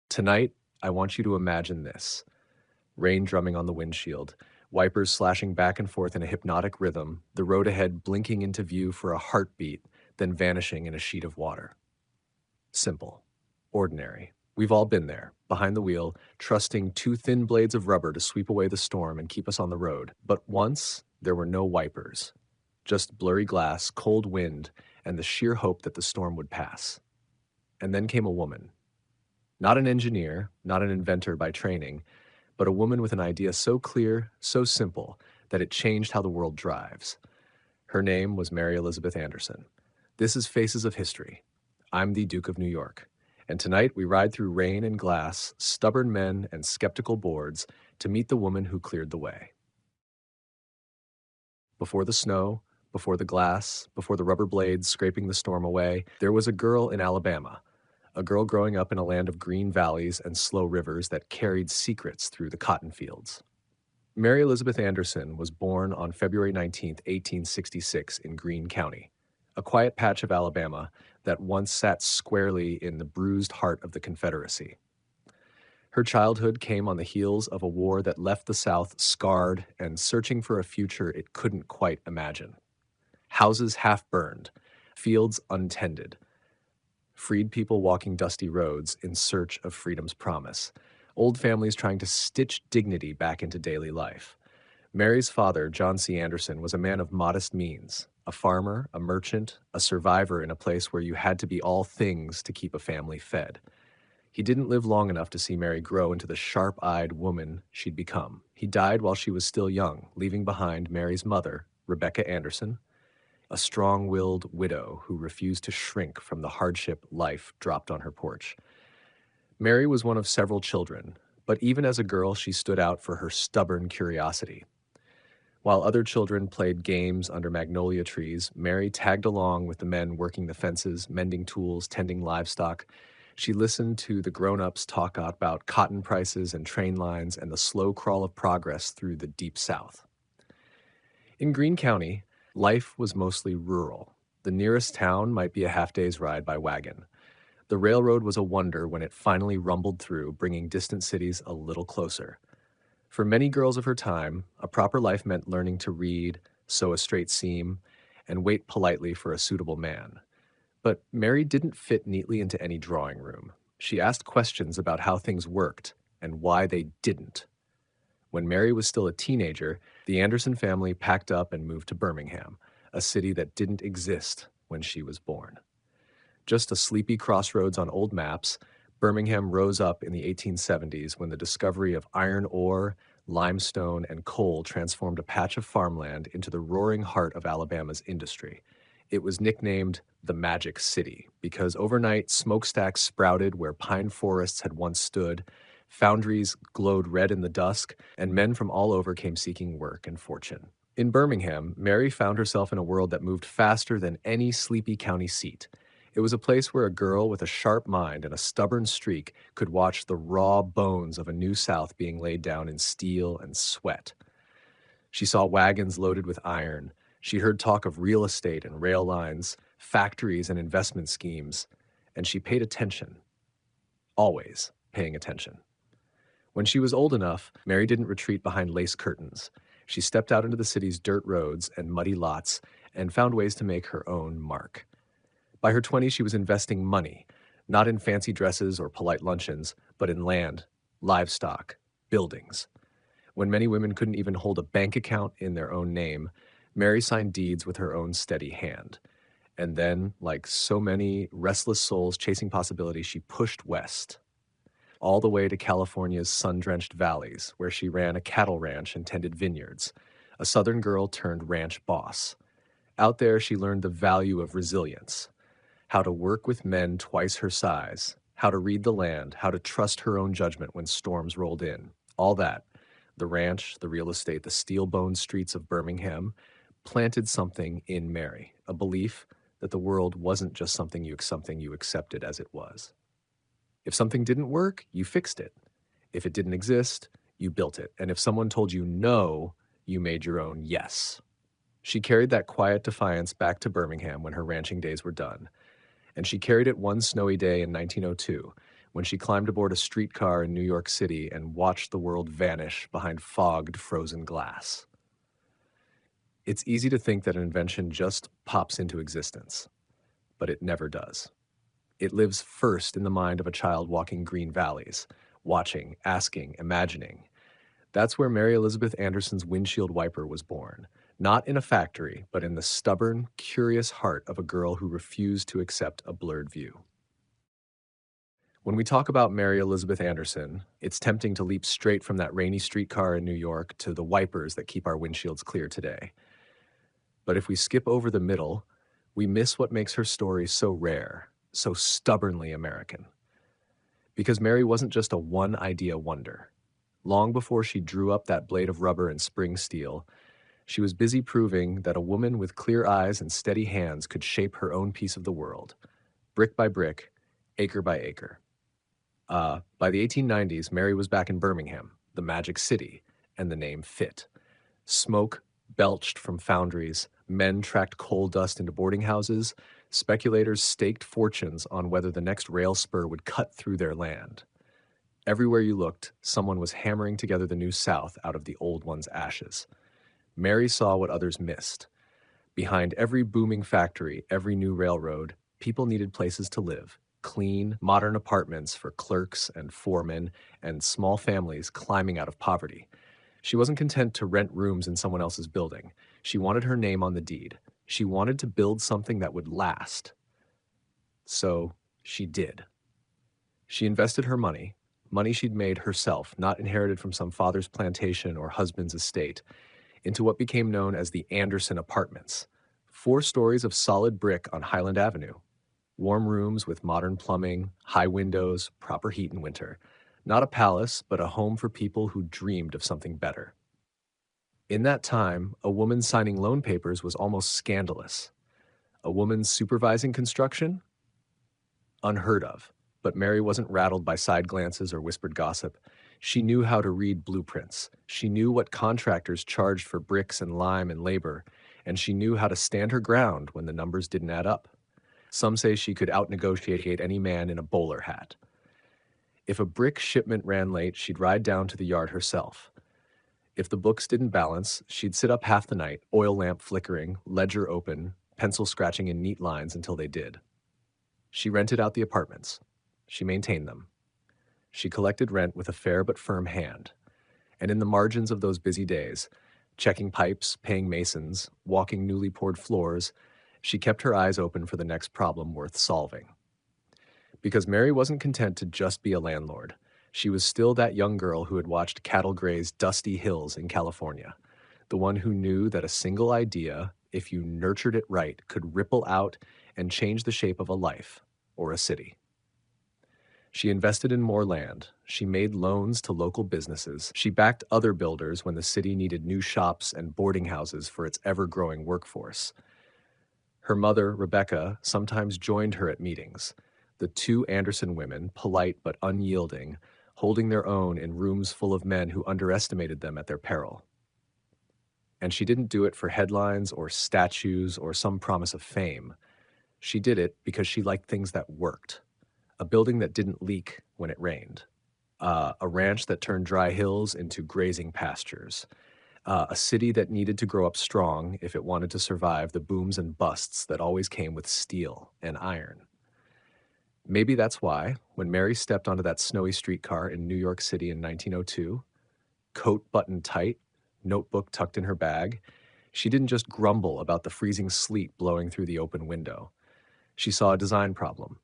Tonight, I want you to imagine this: rain drumming on the windshield, wipers slashing back and forth in a hypnotic rhythm, the road ahead blinking into view for a heartbeat, then vanishing in a sheet of water. Simple. Ordinary. We've all been there, behind the wheel, trusting two thin blades of rubber to sweep away the storm and keep us on the road. But once, there were no wipers. Just blurry glass, cold wind, and the sheer hope that the storm would pass. And then came a woman. Not an engineer, not an inventor by training, but a woman with an idea so clear, so simple, that it changed how the world drives. Her name was Mary Elizabeth Anderson. This is Faces of History. I'm the Duke of New York, and tonight we ride through rain and glass, stubborn men and skeptical boards to meet the woman who cleared the way. Before the snow, before the glass, before the rubber blades scraping the storm away, there was a girl in Alabama, a girl growing up in a land of green valleys and slow rivers that carried secrets through the cotton fields. Mary Elizabeth Anderson was born on February 19, 1866 in Greene County, a quiet patch of Alabama that once sat squarely in the bruised heart of the Confederacy. Her childhood came on the heels of a war that left the South scarred and searching for a future it couldn't quite imagine. Houses half burned, fields untended, freed people walking dusty roads in search of freedom's promise, old families trying to stitch dignity back into daily life. Mary's father, John C. Anderson, was a man of modest means, a farmer, a merchant, a survivor in a place where you had to be all things to keep a family fed. He didn't live long enough to see Mary grow into the sharp-eyed woman she'd become. He died while she was still young, leaving behind Mary's mother, Rebecca Anderson, a strong-willed widow who refused to shrink from the hardship life dropped on her porch. Mary was one of several children, but even as a girl, she stood out for her stubborn curiosity. While other children played games under magnolia trees, Mary tagged along with the men working the fences, mending tools, tending livestock. She listened to the grown-ups talk about cotton prices and train lines and the slow crawl of progress through the deep South. In Greene County, life was mostly rural. The nearest town might be a half-day's ride by wagon. The railroad was a wonder when it finally rumbled through, bringing distant cities a little closer. For many girls of her time, a proper life meant learning to read, sew a straight seam, and wait politely for a suitable man. But Mary didn't fit neatly into any drawing room. She asked questions about how things worked and why they didn't. When Mary was still a teenager, the Anderson family packed up and moved to Birmingham, a city that didn't exist when she was born. Just a sleepy crossroads on old maps, Birmingham rose up in the 1870s when the discovery of iron ore, limestone, and coal transformed a patch of farmland into the roaring heart of Alabama's industry. It was nicknamed the Magic City because overnight smokestacks sprouted where pine forests had once stood, foundries glowed red in the dusk, and men from all over came seeking work and fortune. In Birmingham, Mary found herself in a world that moved faster than any sleepy county seat. It was a place where a girl with a sharp mind and a stubborn streak could watch the raw bones of a new South being laid down in steel and sweat. She saw wagons loaded with iron. She heard talk of real estate and rail lines, factories and investment schemes, and she paid attention. Always paying attention. When she was old enough, Mary didn't retreat behind lace curtains. She stepped out into the city's dirt roads and muddy lots and found ways to make her own mark. By her 20s, she was investing money, not in fancy dresses or polite luncheons, but in land, livestock, buildings. When many women couldn't even hold a bank account in their own name, Mary signed deeds with her own steady hand. And then, like so many restless souls chasing possibility, she pushed west, all the way to California's sun-drenched valleys, where she ran a cattle ranch and tended vineyards, a Southern girl turned ranch boss. Out there, she learned the value of resilience, how to work with men twice her size, how to read the land, how to trust her own judgment when storms rolled in. All that, the ranch, the real estate, the steel-boned streets of Birmingham, planted something in Mary, a belief that the world wasn't just something you accepted as it was. If something didn't work, you fixed it. If it didn't exist, you built it. And if someone told you no, you made your own yes. She carried that quiet defiance back to Birmingham when her ranching days were done. And she carried it one snowy day in 1902 when she climbed aboard a streetcar in New York City and watched the world vanish behind fogged, frozen glass. It's easy to think that an invention just pops into existence, but it never does. It lives first in the mind of a child walking green valleys, watching, asking, imagining. That's where Mary Elizabeth Anderson's windshield wiper was born, not in a factory, but in the stubborn, curious heart of a girl who refused to accept a blurred view. When we talk about Mary Elizabeth Anderson, it's tempting to leap straight from that rainy streetcar in New York to the wipers that keep our windshields clear today. But if we skip over the middle, we miss what makes her story so rare, so stubbornly American. Because Mary wasn't just a one-idea wonder. Long before she drew up that blade of rubber and spring steel, she was busy proving that a woman with clear eyes and steady hands could shape her own piece of the world, brick by brick, acre by acre. By the 1890s, Mary was back in Birmingham, the Magic City, and the name fit. Smoke belched from foundries, men tracked coal dust into boarding houses, speculators staked fortunes on whether the next rail spur would cut through their land. Everywhere you looked, someone was hammering together the new South out of the old one's ashes. Mary saw what others missed. Behind every booming factory, every new railroad, people needed places to live. Clean, modern apartments for clerks and foremen and small families climbing out of poverty. She wasn't content to rent rooms in someone else's building. She wanted her name on the deed. She wanted to build something that would last. So she did. She invested her money she'd made herself, not inherited from some father's plantation or husband's estate, into what became known as the Anderson Apartments. 4 stories of solid brick on Highland Avenue. Warm rooms with modern plumbing, high windows, proper heat in winter. Not a palace, but a home for people who dreamed of something better. In that time, a woman signing loan papers was almost scandalous. A woman supervising construction? Unheard of. But Mary wasn't rattled by side glances or whispered gossip. She knew how to read blueprints. She knew what contractors charged for bricks and lime and labor, and she knew how to stand her ground when the numbers didn't add up. Some say she could out-negotiate any man in a bowler hat. If a brick shipment ran late, she'd ride down to the yard herself. If the books didn't balance, she'd sit up half the night, oil lamp flickering, ledger open, pencil scratching in neat lines until they did. She rented out the apartments. She maintained them. She collected rent with a fair but firm hand. And in the margins of those busy days, checking pipes, paying masons, walking newly poured floors, she kept her eyes open for the next problem worth solving. Because Mary wasn't content to just be a landlord. She was still that young girl who had watched cattle graze dusty hills in California. The one who knew that a single idea, if you nurtured it right, could ripple out and change the shape of a life or a city. She invested in more land. She made loans to local businesses. She backed other builders when the city needed new shops and boarding houses for its ever-growing workforce. Her mother, Rebecca, sometimes joined her at meetings. The 2 Anderson women, polite but unyielding, holding their own in rooms full of men who underestimated them at their peril. And she didn't do it for headlines or statues or some promise of fame. She did it because she liked things that worked. A building that didn't leak when it rained. A ranch that turned dry hills into grazing pastures. A city that needed to grow up strong if it wanted to survive the booms and busts that always came with steel and iron. Maybe that's why, when Mary stepped onto that snowy streetcar in New York City in 1902, coat buttoned tight, notebook tucked in her bag, she didn't just grumble about the freezing sleet blowing through the open window. She saw a design problem.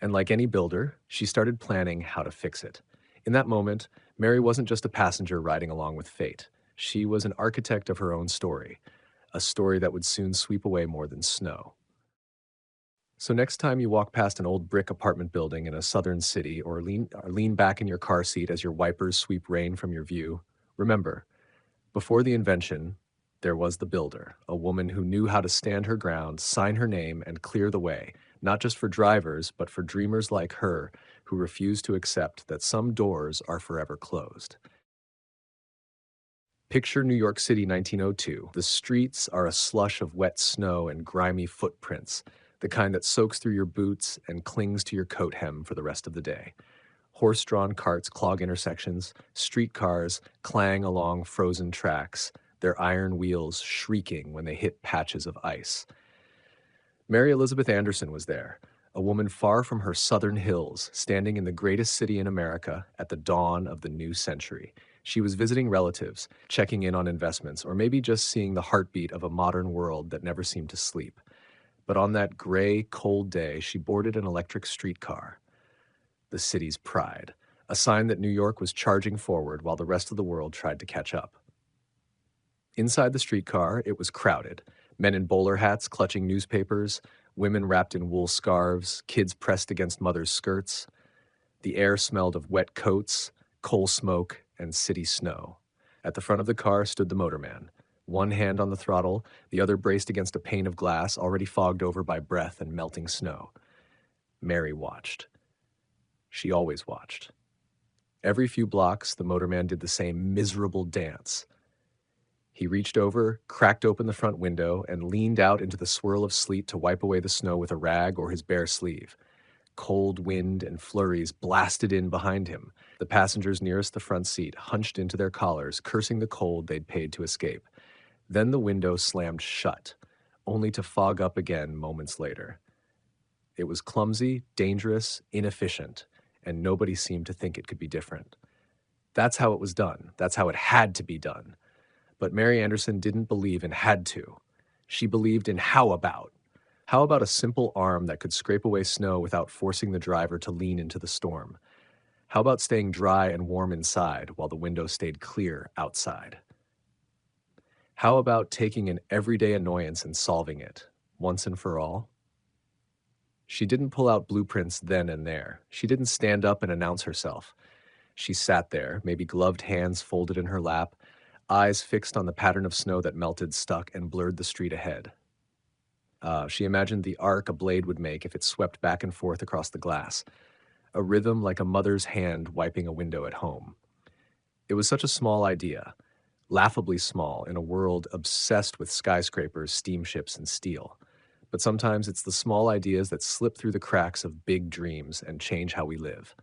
And like any builder, she started planning how to fix it. In that moment, Mary wasn't just a passenger riding along with fate. She was an architect of her own story, a story that would soon sweep away more than snow. So next time you walk past an old brick apartment building in a southern city or lean back in your car seat as your wipers sweep rain from your view, remember, before the invention, there was the builder, a woman who knew how to stand her ground, sign her name, and clear the way, not just for drivers, but for dreamers like her who refuse to accept that some doors are forever closed. Picture New York City 1902. The streets are a slush of wet snow and grimy footprints, the kind that soaks through your boots and clings to your coat hem for the rest of the day. Horse-drawn carts clog intersections, streetcars clang along frozen tracks, their iron wheels shrieking when they hit patches of ice. Mary Elizabeth Anderson was there, a woman far from her southern hills, standing in the greatest city in America at the dawn of the new century. She was visiting relatives, checking in on investments, or maybe just seeing the heartbeat of a modern world that never seemed to sleep. But on that gray, cold day, she boarded an electric streetcar, the city's pride, a sign that New York was charging forward while the rest of the world tried to catch up. Inside the streetcar, it was crowded. Men in bowler hats clutching newspapers, women wrapped in wool scarves, kids pressed against mothers' skirts. The air smelled of wet coats, coal smoke, and city snow. At the front of the car stood the motorman, one hand on the throttle, the other braced against a pane of glass already fogged over by breath and melting snow. Mary watched. She always watched. Every few blocks, the motorman did the same miserable dance. He reached over, cracked open the front window, and leaned out into the swirl of sleet to wipe away the snow with a rag or his bare sleeve. Cold wind and flurries blasted in behind him. The passengers nearest the front seat hunched into their collars, cursing the cold they'd paid to escape. Then the window slammed shut, only to fog up again moments later. It was clumsy, dangerous, inefficient, and nobody seemed to think it could be different. That's how it was done. That's how it had to be done. But Mary Anderson didn't believe in had to. She believed in how about. How about a simple arm that could scrape away snow without forcing the driver to lean into the storm? How about staying dry and warm inside while the window stayed clear outside? How about taking an everyday annoyance and solving it, once and for all? She didn't pull out blueprints then and there. She didn't stand up and announce herself. She sat there, maybe gloved hands folded in her lap, eyes fixed on the pattern of snow that melted, stuck, and blurred the street ahead. She imagined the arc a blade would make if it swept back and forth across the glass, a rhythm like a mother's hand wiping a window at home. It was such a small idea, laughably small in a world obsessed with skyscrapers, steamships, and steel. But sometimes it's the small ideas that slip through the cracks of big dreams and change how we live.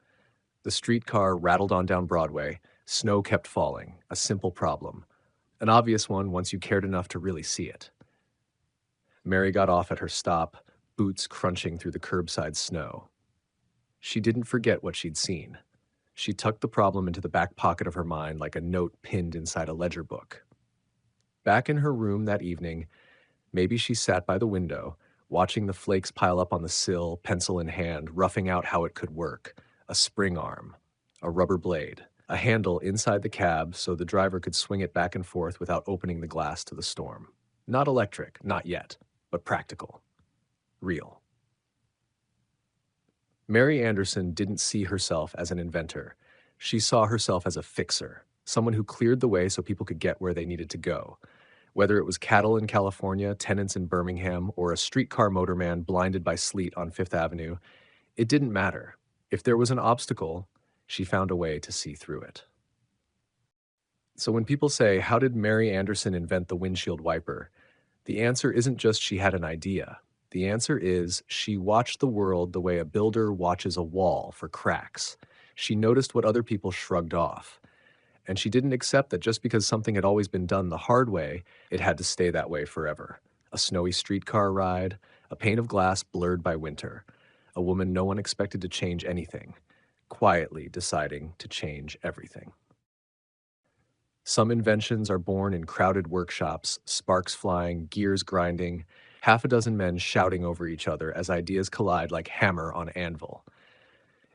The streetcar rattled on down Broadway. Snow kept falling, a simple problem. An obvious one once you cared enough to really see it. Mary got off at her stop, boots crunching through the curbside snow. She didn't forget what she'd seen. She tucked the problem into the back pocket of her mind like a note pinned inside a ledger book. Back in her room that evening, maybe she sat by the window, watching the flakes pile up on the sill, pencil in hand, roughing out how it could work. A spring arm, a rubber blade, a handle inside the cab so the driver could swing it back and forth without opening the glass to the storm. Not electric, not yet, but practical. Real. Mary Anderson didn't see herself as an inventor. She saw herself as a fixer, someone who cleared the way so people could get where they needed to go. Whether it was cattle in California, tenants in Birmingham, or a streetcar motorman blinded by sleet on Fifth Avenue, it didn't matter. If there was an obstacle, she found a way to see through it. So when people say, how did Mary Anderson invent the windshield wiper? The answer isn't just she had an idea. The answer is she watched the world the way a builder watches a wall for cracks. She noticed what other people shrugged off. And she didn't accept that just because something had always been done the hard way, it had to stay that way forever. A snowy streetcar ride, a pane of glass blurred by winter, a woman no one expected to change anything, quietly deciding to change everything. Some inventions are born in crowded workshops, sparks flying, gears grinding, half a dozen men shouting over each other as ideas collide like hammer on anvil.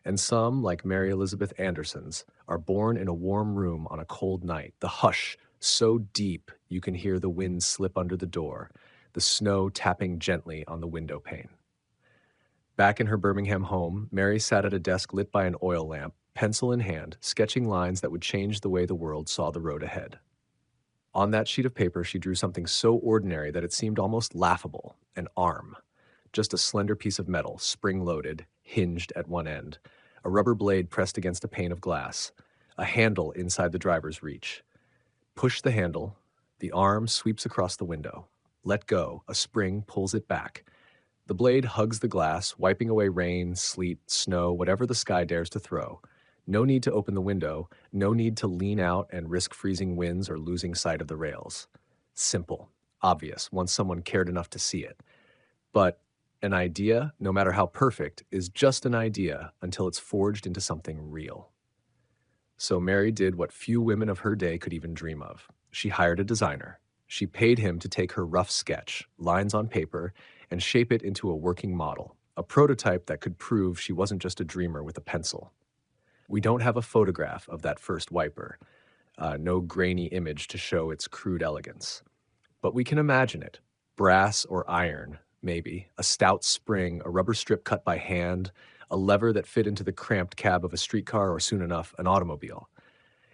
And some, like Mary Elizabeth Anderson's, are born in a warm room on a cold night, the hush so deep you can hear the wind slip under the door, the snow tapping gently on the window pane. Back in her Birmingham home, Mary sat at a desk lit by an oil lamp, pencil in hand, sketching lines that would change the way the world saw the road ahead. On that sheet of paper, she drew something so ordinary that it seemed almost laughable, an arm. Just a slender piece of metal, spring-loaded, hinged at one end, a rubber blade pressed against a pane of glass, a handle inside the driver's reach. Push the handle, the arm sweeps across the window. Let go, a spring pulls it back. The blade hugs the glass, wiping away rain, sleet, snow, whatever the sky dares to throw. No need to open the window, no need to lean out and risk freezing winds or losing sight of the rails. Simple, obvious, once someone cared enough to see it. But an idea, no matter how perfect, is just an idea until it's forged into something real. So Mary did what few women of her day could even dream of. She hired a designer. She paid him to take her rough sketch, lines on paper, and shape it into a working model, a prototype that could prove she wasn't just a dreamer with a pencil. We don't have a photograph of that first wiper, no grainy image to show its crude elegance. But we can imagine it. Brass or iron, maybe, a stout spring, a rubber strip cut by hand, a lever that fit into the cramped cab of a streetcar or soon enough, an automobile.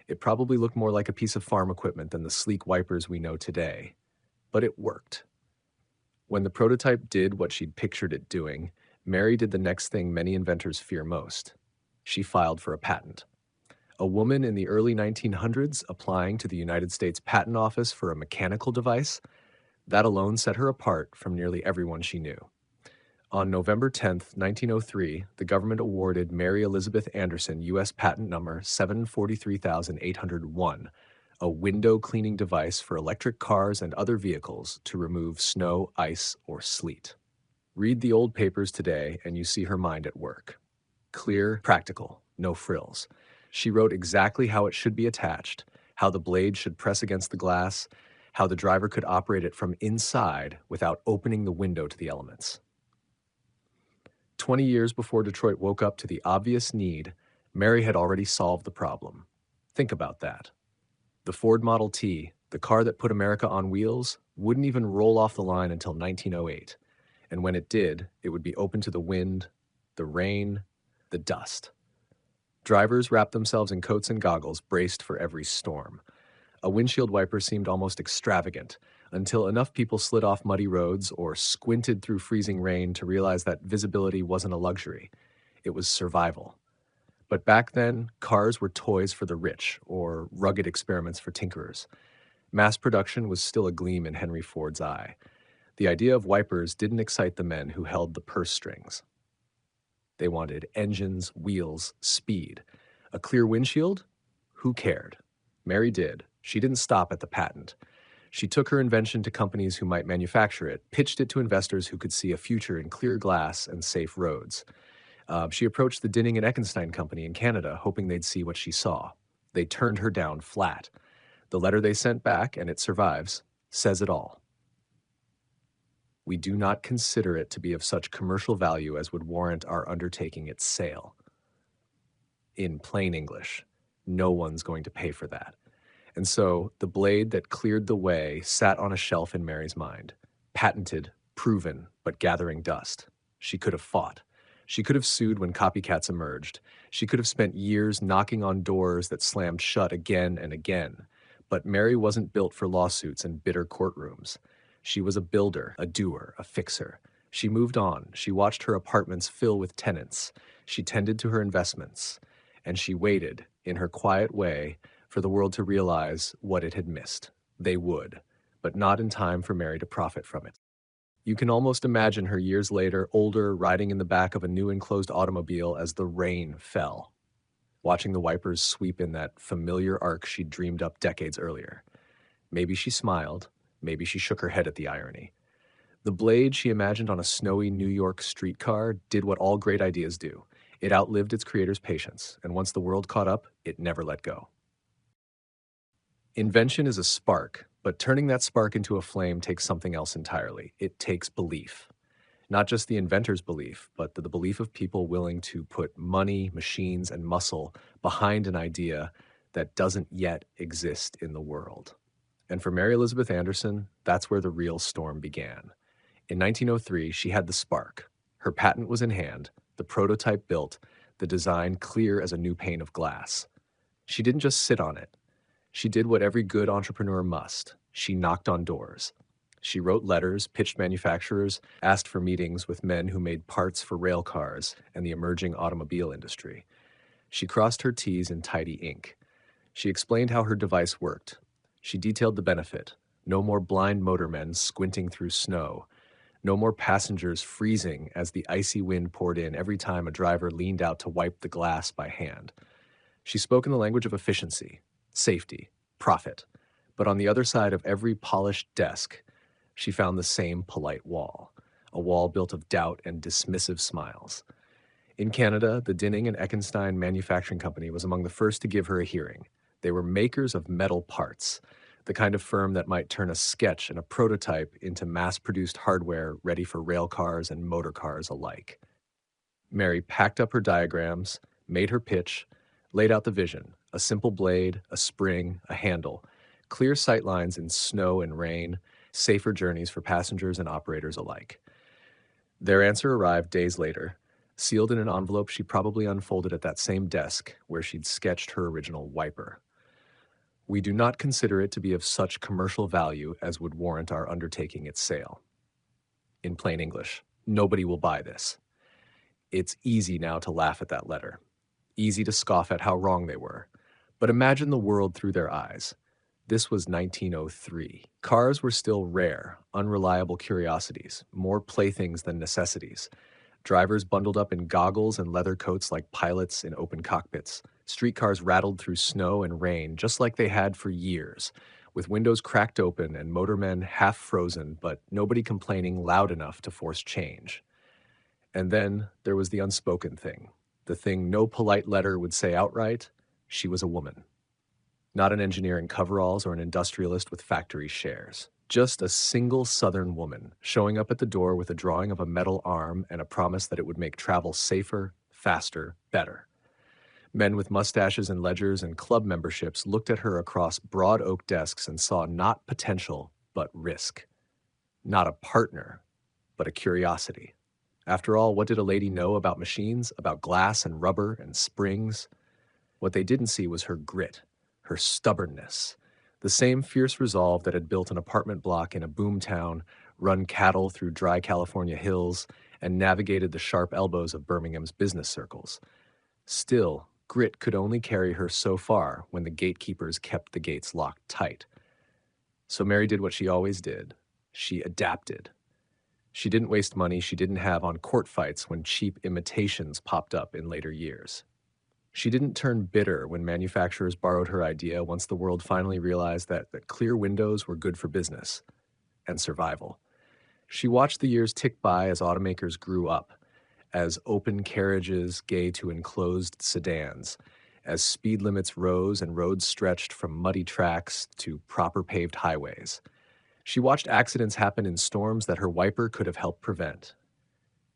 It probably looked more like a piece of farm equipment than the sleek wipers we know today. But it worked. When the prototype did what she'd pictured it doing, Mary did the next thing many inventors fear most. She filed for a patent. A woman in the early 1900s applying to the United States Patent Office for a mechanical device, that alone set her apart from nearly everyone she knew. On November 10, 1903, the government awarded Mary Elizabeth Anderson U.S. Patent Number 743,801, a window cleaning device for electric cars and other vehicles to remove snow, ice, or sleet. Read the old papers today and you see her mind at work. Clear, practical, no frills. She wrote exactly how it should be attached, how the blade should press against the glass, how the driver could operate it from inside without opening the window to the elements. 20 years before Detroit woke up to the obvious need, Mary had already solved the problem. Think about that. The Ford Model T, the car that put America on wheels, wouldn't even roll off the line until 1908. And when it did, it would be open to the wind, the rain, the dust. Drivers wrapped themselves in coats and goggles, braced for every storm. A windshield wiper seemed almost extravagant, until enough people slid off muddy roads or squinted through freezing rain to realize that visibility wasn't a luxury. It was survival. But back then, cars were toys for the rich, or rugged experiments for tinkerers. Mass production was still a gleam in Henry Ford's eye. The idea of wipers didn't excite the men who held the purse strings. They wanted engines, wheels, speed. A clear windshield? Who cared? Mary did. She didn't stop at the patent. She took her invention to companies who might manufacture it, pitched it to investors who could see a future in clear glass and safe roads. She approached the Dinning and Eckenstein Company in Canada, hoping they'd see what she saw. They turned her down flat. The letter they sent back, and it survives, says it all. We do not consider it to be of such commercial value as would warrant our undertaking its sale. In plain English, no one's going to pay for that. And so the blade that cleared the way sat on a shelf in Mary's mind. Patented, proven, but gathering dust. She could have fought. She could have sued when copycats emerged. She could have spent years knocking on doors that slammed shut again and again. But Mary wasn't built for lawsuits and bitter courtrooms. She was a builder, a doer, a fixer. She moved on. She watched her apartments fill with tenants. She tended to her investments. And she waited, in her quiet way, for the world to realize what it had missed. They would, but not in time for Mary to profit from it. You can almost imagine her years later, older, riding in the back of a new enclosed automobile as the rain fell, watching the wipers sweep in that familiar arc she'd dreamed up decades earlier. Maybe she smiled, maybe she shook her head at the irony. The blade she imagined on a snowy New York streetcar did what all great ideas do. It outlived its creator's patience, and once the world caught up, it never let go. Invention is a spark, but turning that spark into a flame takes something else entirely. It takes belief. Not just the inventor's belief, but the belief of people willing to put money, machines, and muscle behind an idea that doesn't yet exist in the world. And for Mary Elizabeth Anderson, that's where the real storm began. In 1903, she had the spark. Her patent was in hand, the prototype built, the design clear as a new pane of glass. She didn't just sit on it. She did what every good entrepreneur must. She knocked on doors. She wrote letters, pitched manufacturers, asked for meetings with men who made parts for rail cars and the emerging automobile industry. She crossed her T's in tidy ink. She explained how her device worked. She detailed the benefit. No more blind motormen squinting through snow. No more passengers freezing as the icy wind poured in every time a driver leaned out to wipe the glass by hand. She spoke in the language of efficiency, safety, profit. But on the other side of every polished desk, she found the same polite wall, a wall built of doubt and dismissive smiles. In Canada, the Dinning and Eckenstein Manufacturing Company was among the first to give her a hearing. They were makers of metal parts, the kind of firm that might turn a sketch and a prototype into mass-produced hardware ready for rail cars and motor cars alike. Mary packed up her diagrams, made her pitch, laid out the vision, a simple blade, a spring, a handle, clear sight lines in snow and rain, safer journeys for passengers and operators alike. Their answer arrived days later, sealed in an envelope she probably unfolded at that same desk where she'd sketched her original wiper. We do not consider it to be of such commercial value as would warrant our undertaking its sale. In plain English, nobody will buy this. It's easy now to laugh at that letter, easy to scoff at how wrong they were. But imagine the world through their eyes. This was 1903. Cars were still rare, unreliable curiosities, more playthings than necessities. Drivers bundled up in goggles and leather coats like pilots in open cockpits. Streetcars rattled through snow and rain just like they had for years, with windows cracked open and motormen half frozen, but nobody complaining loud enough to force change. And then there was the unspoken thing, the thing no polite letter would say outright: she was a woman. Not an engineer in coveralls or an industrialist with factory shares. Just a single Southern woman showing up at the door with a drawing of a metal arm and a promise that it would make travel safer, faster, better. Men with mustaches and ledgers and club memberships looked at her across broad oak desks and saw not potential, but risk. Not a partner, but a curiosity. After all, what did a lady know about machines, about glass and rubber and springs? What they didn't see was her grit, her stubbornness, the same fierce resolve that had built an apartment block in a boom town, run cattle through dry California hills, and navigated the sharp elbows of Birmingham's business circles. Still, grit could only carry her so far when the gatekeepers kept the gates locked tight. So Mary did what she always did. She adapted. She didn't waste money she didn't have on court fights when cheap imitations popped up in later years. She didn't turn bitter when manufacturers borrowed her idea once the world finally realized that clear windows were good for business and survival. She watched the years tick by as automakers grew up, as open carriages gay to enclosed sedans, as speed limits rose and roads stretched from muddy tracks to proper paved highways. She watched accidents happen in storms that her wiper could have helped prevent.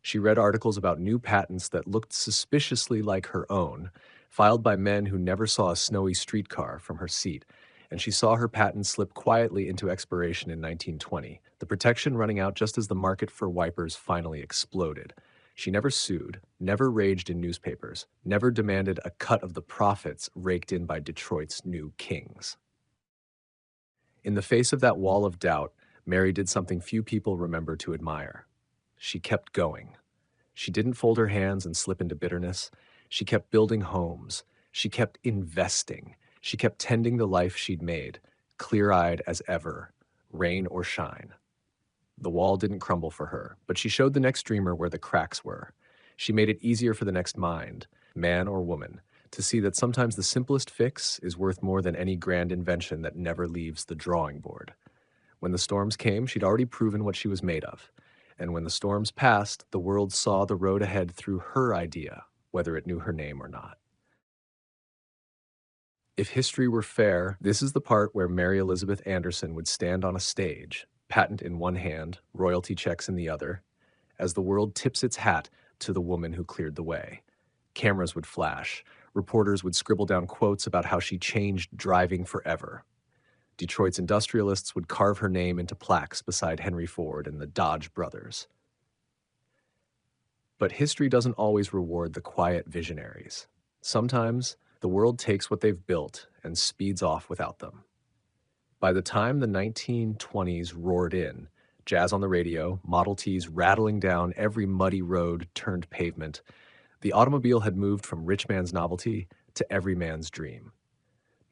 She read articles about new patents that looked suspiciously like her own, filed by men who never saw a snowy streetcar from her seat, and she saw her patent slip quietly into expiration in 1920, the protection running out just as the market for wipers finally exploded. She never sued, never raged in newspapers, never demanded a cut of the profits raked in by Detroit's new kings. In the face of that wall of doubt, Mary did something few people remember to admire. She kept going. She didn't fold her hands and slip into bitterness. She kept building homes. She kept investing. She kept tending the life she'd made, clear-eyed as ever, rain or shine. The wall didn't crumble for her, but she showed the next dreamer where the cracks were. She made it easier for the next mind, man or woman, to see that sometimes the simplest fix is worth more than any grand invention that never leaves the drawing board. When the storms came, she'd already proven what she was made of. And when the storms passed, the world saw the road ahead through her idea, whether it knew her name or not. If history were fair, this is the part where Mary Elizabeth Anderson would stand on a stage, patent in one hand, royalty checks in the other, as the world tips its hat to the woman who cleared the way. Cameras would flash. Reporters would scribble down quotes about how she changed driving forever. Detroit's industrialists would carve her name into plaques beside Henry Ford and the Dodge brothers. But history doesn't always reward the quiet visionaries. Sometimes the world takes what they've built and speeds off without them. By the time the 1920s roared in, jazz on the radio, Model Ts rattling down every muddy road turned pavement, the automobile had moved from rich man's novelty to every man's dream.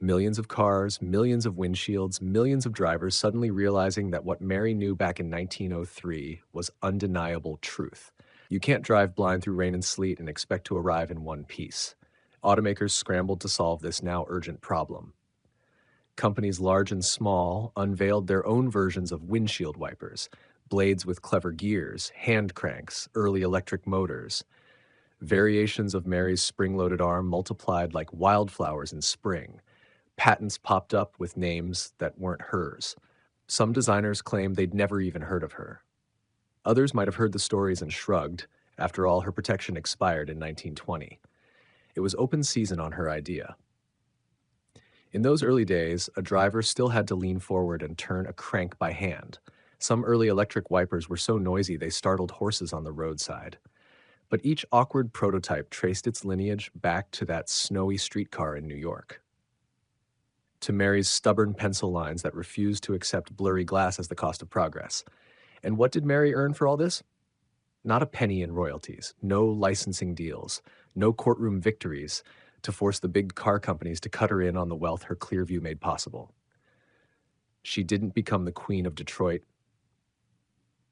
Millions of cars, millions of windshields, millions of drivers suddenly realizing that what Mary knew back in 1903 was undeniable truth. You can't drive blind through rain and sleet and expect to arrive in one piece. Automakers scrambled to solve this now urgent problem. Companies large and small unveiled their own versions of windshield wipers, blades with clever gears, hand cranks, early electric motors. Variations of Mary's spring-loaded arm multiplied like wildflowers in spring. Patents popped up with names that weren't hers. Some designers claimed they'd never even heard of her. Others might have heard the stories and shrugged. After all, her protection expired in 1920. It was open season on her idea. In those early days, a driver still had to lean forward and turn a crank by hand. Some early electric wipers were so noisy they startled horses on the roadside. But each awkward prototype traced its lineage back to that snowy streetcar in New York. To Mary's stubborn pencil lines that refused to accept blurry glass as the cost of progress. And what did Mary earn for all this? Not a penny in royalties, no licensing deals, no courtroom victories to force the big car companies to cut her in on the wealth her clear view made possible. She didn't become the Queen of Detroit.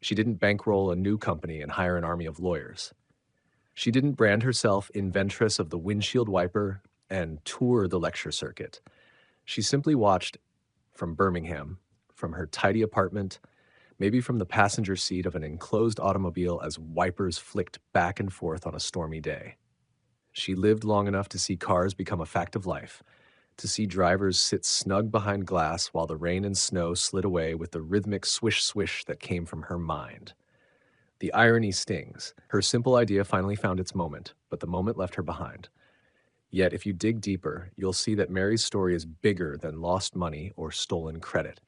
She didn't bankroll a new company and hire an army of lawyers. She didn't brand herself inventress of the windshield wiper and tour the lecture circuit. She simply watched from Birmingham, from her tidy apartment, maybe from the passenger seat of an enclosed automobile as wipers flicked back and forth on a stormy day. She lived long enough to see cars become a fact of life, to see drivers sit snug behind glass while the rain and snow slid away with the rhythmic swish-swish that came from her mind. The irony stings. Her simple idea finally found its moment, but the moment left her behind. Yet if you dig deeper, you'll see that Mary's story is bigger than lost money or stolen credit.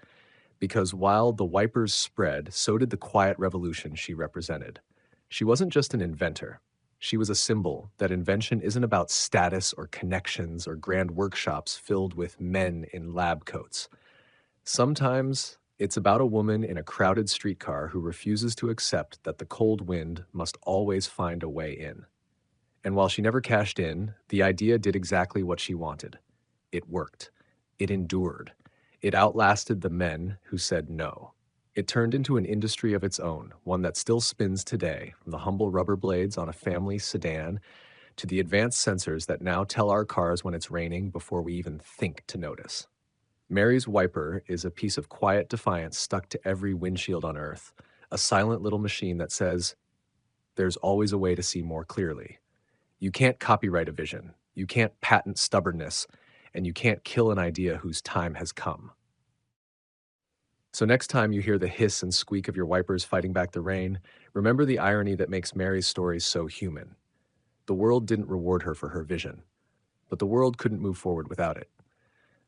Because while the wipers spread, so did the quiet revolution she represented. She wasn't just an inventor. She was a symbol that invention isn't about status or connections or grand workshops filled with men in lab coats. Sometimes it's about a woman in a crowded streetcar who refuses to accept that the cold wind must always find a way in. And while she never cashed in, the idea did exactly what she wanted. It worked. It endured. It outlasted the men who said no. It turned into an industry of its own, one that still spins today, from the humble rubber blades on a family sedan to the advanced sensors that now tell our cars when it's raining before we even think to notice. Mary's wiper is a piece of quiet defiance stuck to every windshield on Earth, a silent little machine that says, there's always a way to see more clearly. You can't copyright a vision, you can't patent stubbornness, and you can't kill an idea whose time has come. So next time you hear the hiss and squeak of your wipers fighting back the rain, remember the irony that makes Mary's story so human. The world didn't reward her for her vision, but the world couldn't move forward without it.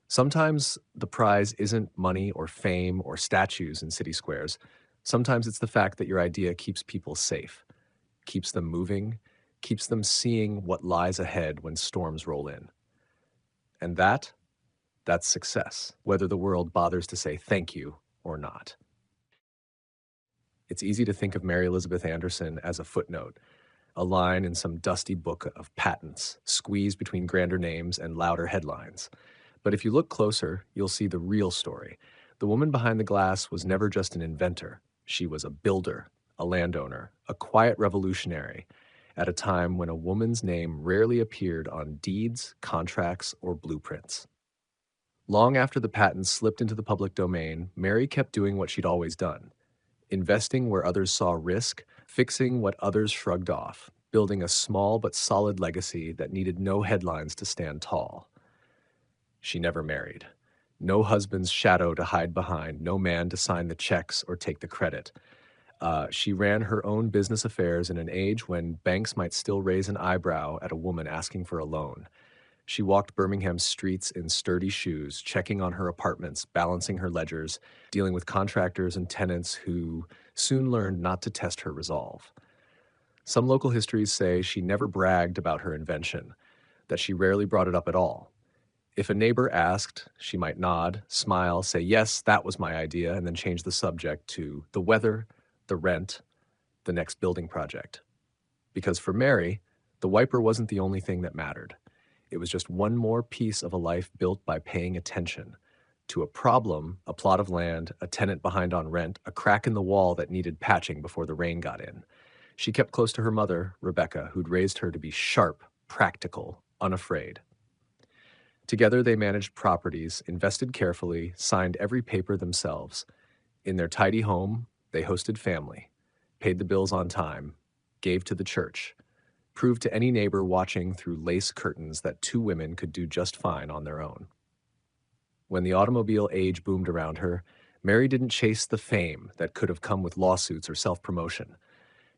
Sometimes the prize isn't money or fame or statues in city squares. Sometimes it's the fact that your idea keeps people safe, keeps them moving, keeps them seeing what lies ahead when storms roll in. And that's success, whether the world bothers to say thank you or not. It's easy to think of Mary Elizabeth Anderson as a footnote, a line in some dusty book of patents, squeezed between grander names and louder headlines. But if you look closer, you'll see the real story. The woman behind the glass was never just an inventor. She was a builder, a landowner, a quiet revolutionary, at a time when a woman's name rarely appeared on deeds, contracts, or blueprints. Long after the patents slipped into the public domain, Mary kept doing what she'd always done, investing where others saw risk, fixing what others shrugged off, building a small but solid legacy that needed no headlines to stand tall. She never married. No husband's shadow to hide behind, no man to sign the checks or take the credit. She ran her own business affairs in an age when banks might still raise an eyebrow at a woman asking for a loan. She walked Birmingham's streets in sturdy shoes, checking on her apartments, balancing her ledgers, dealing with contractors and tenants who soon learned not to test her resolve. Some local histories say she never bragged about her invention, that she rarely brought it up at all. If a neighbor asked, she might nod, smile, say, yes, that was my idea, and then change the subject to the weather, the rent, the next building project. Because for Mary, the wiper wasn't the only thing that mattered. It was just one more piece of a life built by paying attention to a problem, a plot of land, a tenant behind on rent, a crack in the wall that needed patching before the rain got in. She kept close to her mother, Rebecca, who'd raised her to be sharp, practical, unafraid. Together, they managed properties, invested carefully, signed every paper themselves. In their tidy home, they hosted family, paid the bills on time, gave to the church, proved to any neighbor watching through lace curtains that two women could do just fine on their own. When the automobile age boomed around her, Mary didn't chase the fame that could have come with lawsuits or self-promotion.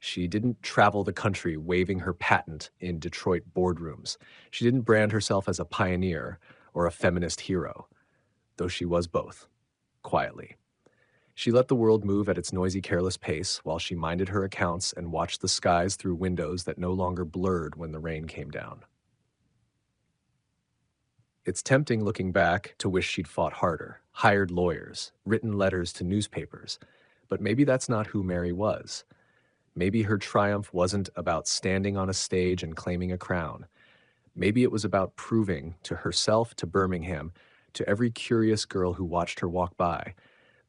She didn't travel the country waving her patent in Detroit boardrooms. She didn't brand herself as a pioneer or a feminist hero, though she was both, quietly. She let the world move at its noisy, careless pace while she minded her accounts and watched the skies through windows that no longer blurred when the rain came down. It's tempting looking back to wish she'd fought harder, hired lawyers, written letters to newspapers, but maybe that's not who Mary was. Maybe her triumph wasn't about standing on a stage and claiming a crown. Maybe it was about proving to herself, to Birmingham, to every curious girl who watched her walk by,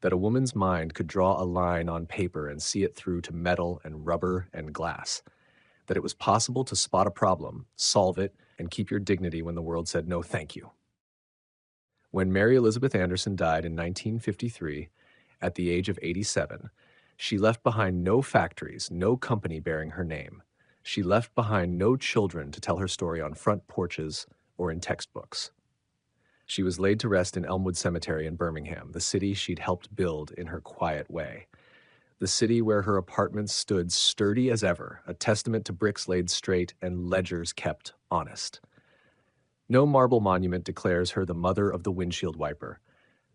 that a woman's mind could draw a line on paper and see it through to metal and rubber and glass, that it was possible to spot a problem, solve it, and keep your dignity when the world said no thank you. When Mary Elizabeth Anderson died in 1953, at the age of 87, she left behind no factories, no company bearing her name. She left behind no children to tell her story on front porches or in textbooks. She was laid to rest in Elmwood Cemetery in Birmingham, the city she'd helped build in her quiet way. The city where her apartments stood sturdy as ever, a testament to bricks laid straight and ledgers kept honest. No marble monument declares her the mother of the windshield wiper.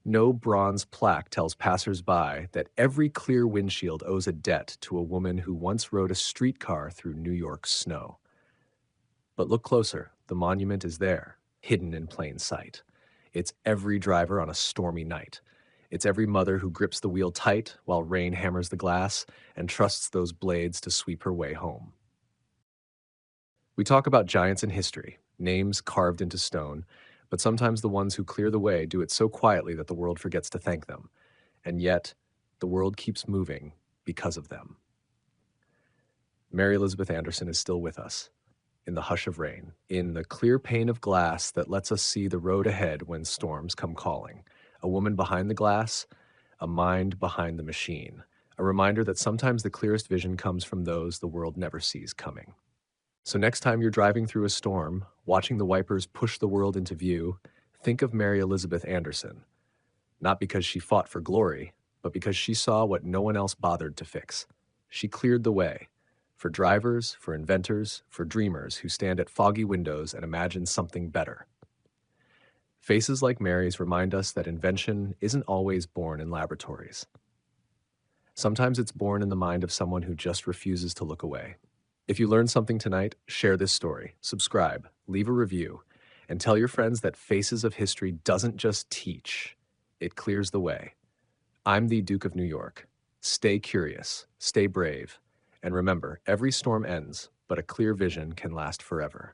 No bronze plaque tells passers-by that every clear windshield owes a debt to a woman who once rode a streetcar through New York's snow. But look closer, the monument is there, hidden in plain sight. It's every driver on a stormy night. It's every mother who grips the wheel tight while rain hammers the glass and trusts those blades to sweep her way home. We talk about giants in history, names carved into stone, but sometimes the ones who clear the way do it so quietly that the world forgets to thank them. And yet, the world keeps moving because of them. Mary Elizabeth Anderson is still with us, in the hush of rain, in the clear pane of glass that lets us see the road ahead when storms come calling. A woman behind the glass, a mind behind the machine. A reminder that sometimes the clearest vision comes from those the world never sees coming. So next time you're driving through a storm, watching the wipers push the world into view, think of Mary Elizabeth Anderson. Not because she fought for glory, but because she saw what no one else bothered to fix. She cleared the way. For drivers, for inventors, for dreamers who stand at foggy windows and imagine something better. Faces like Mary's remind us that invention isn't always born in laboratories. Sometimes it's born in the mind of someone who just refuses to look away. If you learned something tonight, share this story, subscribe, leave a review, and tell your friends that Faces of History doesn't just teach, it clears the way. I'm the Duke of New York. Stay curious, stay brave, and remember, every storm ends, but a clear vision can last forever.